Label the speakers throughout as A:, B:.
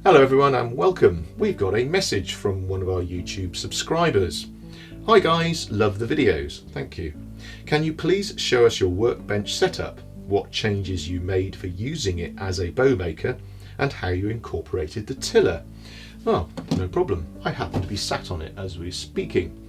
A: Hello everyone and welcome. We've got a message from one of our YouTube subscribers. Hi guys, love the videos, thank you. Can you please show us your workbench setup, what changes you made for using it as a bow maker and how you incorporated the tiller? Oh, no problem. I happen to be sat on it as we're speaking.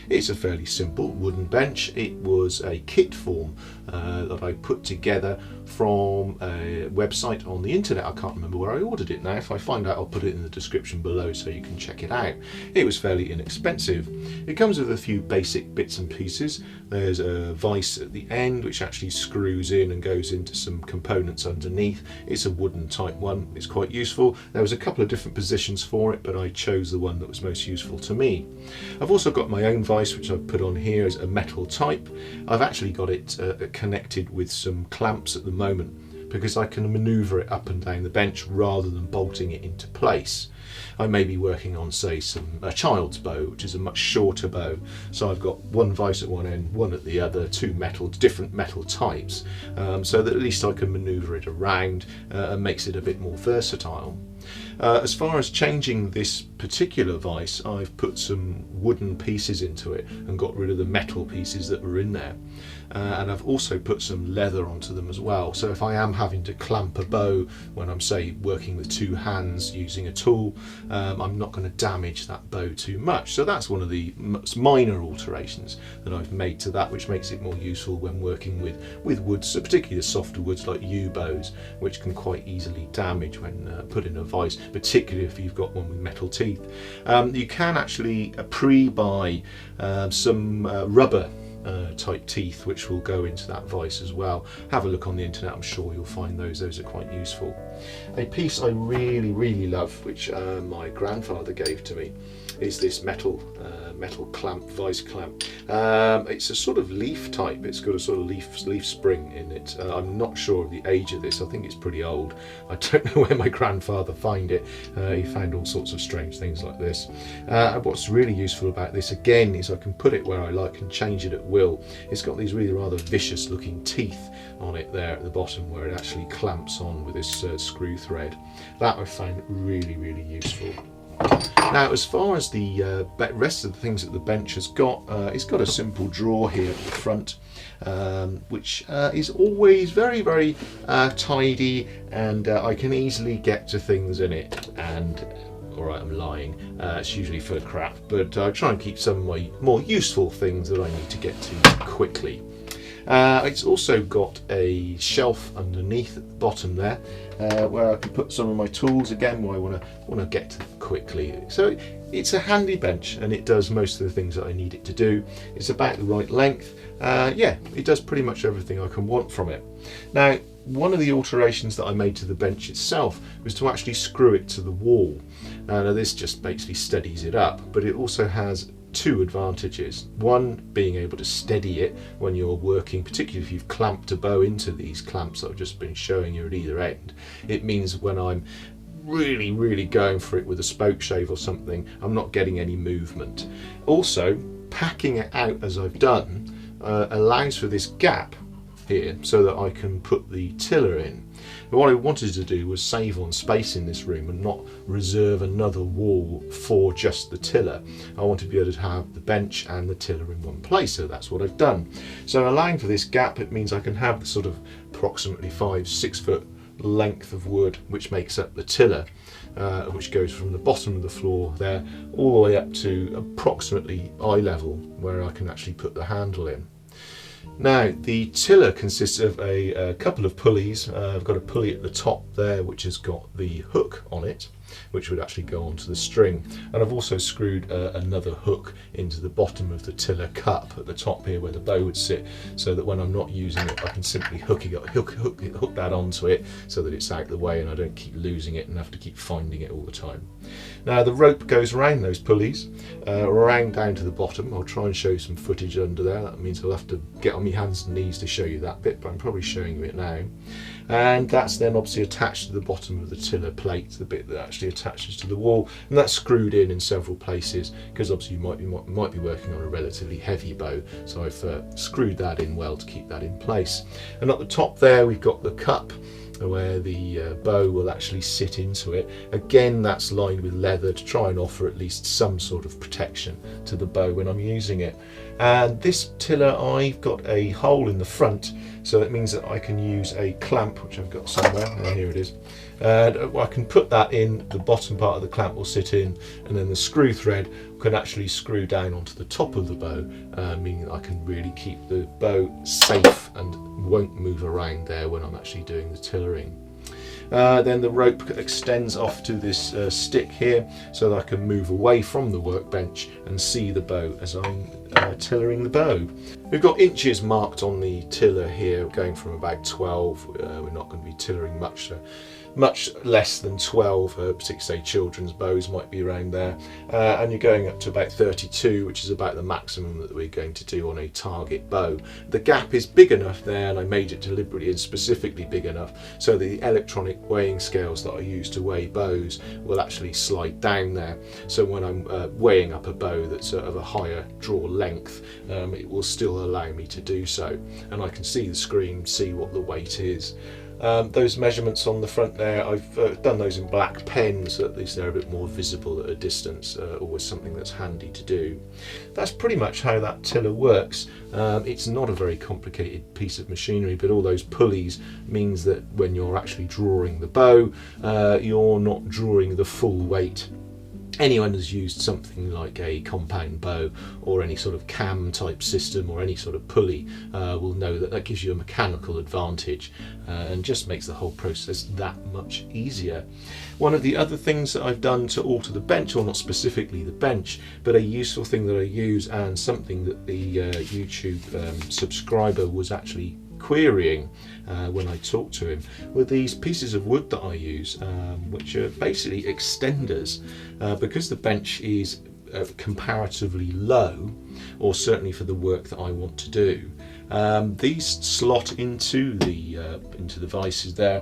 A: It's a fairly simple wooden bench. It was a kit form that I put together from a website on the internet. I can't remember where I ordered it now. If I find out, I'll put it in the description below so you can check it out. It was fairly inexpensive. It comes with a few basic bits and pieces. There's a vise at the end which actually screws in and goes into some components underneath. It's a wooden type one. It's quite useful. There was a couple of different positions for it, but I chose the one that was most useful to me. I've also got my own vise which I've put on here as a metal type. I've actually got it connected with some clamps at the moment because I can manoeuvre it up and down the bench rather than bolting it into place. I may be working on, say, a child's bow, which is a much shorter bow. So I've got one vise at one end, one at the other, two different metal types, so that at least I can manoeuvre it around and makes it a bit more versatile. As far as changing this particular vise, I've put some wooden pieces into it and got rid of the metal pieces that were in there. And I've also put some leather onto them as well. So if I am having to clamp a bow when I'm, say, working with two hands using a tool, I'm not going to damage that bow too much. So that's one of the minor alterations that I've made to that, which makes it more useful when working with woods, so particularly the softer woods like yew bows, which can quite easily damage when put in a vise, particularly if you've got one with metal teeth. You can actually pre-buy some rubber type teeth which will go into that vise as well. Have a look on the internet, I'm sure you'll find those are quite useful. A piece I really love, which my grandfather gave to me, is this metal clamp, vise clamp. It's a sort of leaf type. It's got a sort of leaf spring in it. I'm not sure of the age of this. I think it's pretty old. I don't know where my grandfather found it. He found all sorts of strange things like this. What's really useful about this again is I can put it where I like and change it at will. It's got these really rather vicious looking teeth on it there at the bottom where it actually clamps on with this screw thread. That I found really useful. Now, as far as the rest of the things that the bench has got, it's got a simple drawer here at the front, which is always very tidy, and I can easily get to things in it. And alright, I'm lying, it's usually full of crap, but I try and keep some of my more useful things that I need to get to quickly. It's also got a shelf underneath at the bottom there, where I can put some of my tools again where I want to get to them quickly. So it's a handy bench and it does most of the things that I need it to do. It's about the right length. Yeah, it does pretty much everything I can want from it. Now, one of the alterations that I made to the bench itself was to actually screw it to the wall. Now this just basically steadies it up, but it also has two advantages. One, being able to steady it when you're working, particularly if you've clamped a bow into these clamps that I've just been showing you at either end. It means when I'm really going for it with a spoke shave or something, I'm not getting any movement. Also, packing it out as I've done allows for this gap here so that I can put the tiller in. But what I wanted to do was save on space in this room and not reserve another wall for just the tiller. I want to be able to have the bench and the tiller in one place, so that's what I've done. So allowing for this gap, it means I can have the sort of approximately 5-6 foot length of wood which makes up the tiller, which goes from the bottom of the floor there all the way up to approximately eye level where I can actually put the handle in. Now, the tiller consists of a couple of pulleys. I've got a pulley at the top there which has got the hook on it, which would actually go onto the string, and I've also screwed another hook into the bottom of the tiller cup at the top here where the bow would sit, so that when I'm not using it I can simply hook that onto it so that it's out of the way and I don't keep losing it and have to keep finding it all the time. Now the rope goes around those pulleys, around down to the bottom. I'll try and show some footage under there. That means I'll have to get on my hands and knees to show you that bit, but I'm probably showing you it now. And that's then obviously attached to the bottom of the tiller plate, the bit that actually attaches to the wall, and that's screwed in several places because obviously you might be working on a relatively heavy bow, so I've screwed that in well to keep that in place. And at the top there we've got the cup where the bow will actually sit into it. Again, that's lined with leather to try and offer at least some sort of protection to the bow when I'm using it. And this tiller, I've got a hole in the front, so that means that I can use a clamp, which I've got somewhere. Oh, here it is. And I can put that in, the bottom part of the clamp will sit in, and then the screw thread can actually screw down onto the top of the bow, meaning that I can really keep the bow safe and won't move around there when I'm actually doing the tillering. Then the rope extends off to this stick here, so that I can move away from the workbench and see the bow as I'm tillering the bow. We've got inches marked on the tiller here, going from about 12. We're not going to be tillering much less than 12, particularly say children's bows might be around there, and you're going up to about 32, which is about the maximum that we're going to do on a target bow. The gap is big enough there, and I made it deliberately and specifically big enough so the electronic weighing scales that I use to weigh bows will actually slide down there, so when I'm weighing up a bow that's of a higher draw length, it will still allow me to do so, and I can see the screen, see what the weight is. Those measurements on the front there, I've done those in black pens, so at least they're a bit more visible at a distance, always something that's handy to do. That's pretty much how that tiller works. It's not a very complicated piece of machinery, but all those pulleys means that when you're actually drawing the bow, you're not drawing the full weight. Anyone who's used something like a compound bow or any sort of cam type system or any sort of pulley will know that that gives you a mechanical advantage and just makes the whole process that much easier. One of the other things that I've done to alter the bench, or not specifically the bench, but a useful thing that I use and something that the YouTube subscriber was actually querying when I talked to him, were these pieces of wood that I use, which are basically extenders, because the bench is comparatively low, or certainly for the work that I want to do. These slot into the vices there,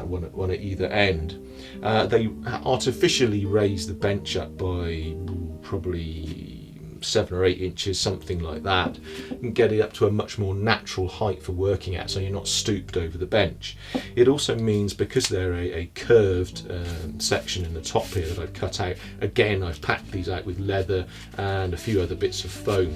A: one at either end. They artificially raise the bench up by probably 7 or 8 inches, something like that, and get it up to a much more natural height for working at, so you're not stooped over the bench. It also means, because they're a curved section in the top here that I've cut out, again I've packed these out with leather and a few other bits of foam,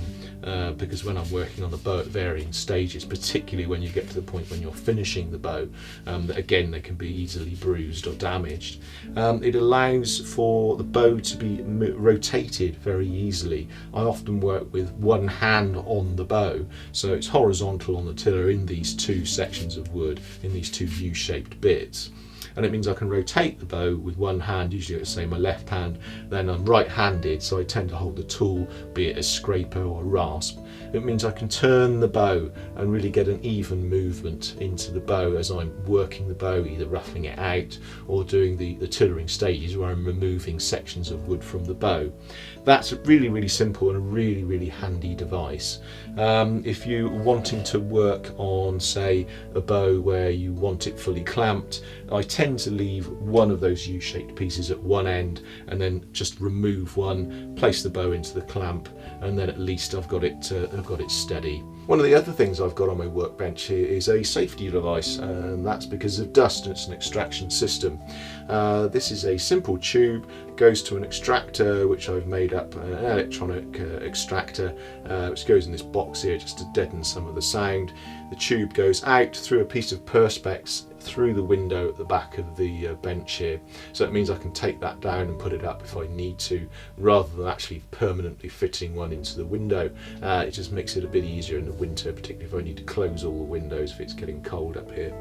A: because when I'm working on the bow at varying stages, particularly when you get to the point when you're finishing the bow, that again they can be easily bruised or damaged. It allows for the bow to be rotated very easily. I often work with one hand on the bow, so it's horizontal on the tiller in these 2 sections of wood, in these 2 U-shaped bits. And it means I can rotate the bow with one hand, usually let's say my left hand, then I'm right-handed, so I tend to hold the tool, be it a scraper or a rasp. It means I can turn the bow and really get an even movement into the bow as I'm working the bow, either roughing it out or doing the tillering stages where I'm removing sections of wood from the bow. That's really, really simple and a really, really handy device. If you're wanting to work on, say, a bow where you want it fully clamped, I tend to leave one of those U-shaped pieces at one end and then just remove one, place the bow into the clamp, and then at least I've got it steady. One of the other things I've got on my workbench here is a safety device, and that's because of dust, and it's an extraction system. This is a simple tube, goes to an extractor which I've made up, an electronic extractor, which goes in this box here just to deaden some of the sound. The tube goes out through a piece of perspex through the window at the back of the bench here, so it means I can take that down and put it up if I need to, rather than actually permanently fitting one into the window. It just makes it a bit easier in the winter, particularly if I need to close all the windows if it's getting cold up here.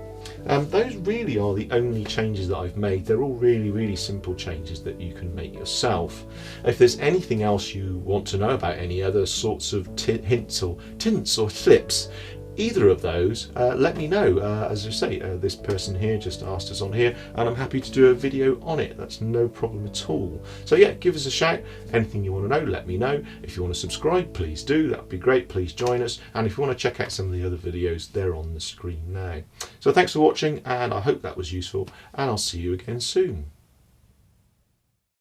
A: Those really are the only changes that I've made. They're all really, really simple changes that you can make yourself. If there's anything else you want to know about, any other sorts of hints or tints or tips, either of those, let me know. As I say, this person here just asked us on here, and I'm happy to do a video on it. That's no problem at all. So yeah, give us a shout. Anything you want to know, let me know. If you want to subscribe, please do. That would be great. Please join us. And if you want to check out some of the other videos, they're on the screen now. So thanks for watching, and I hope that was useful, and I'll see you again soon.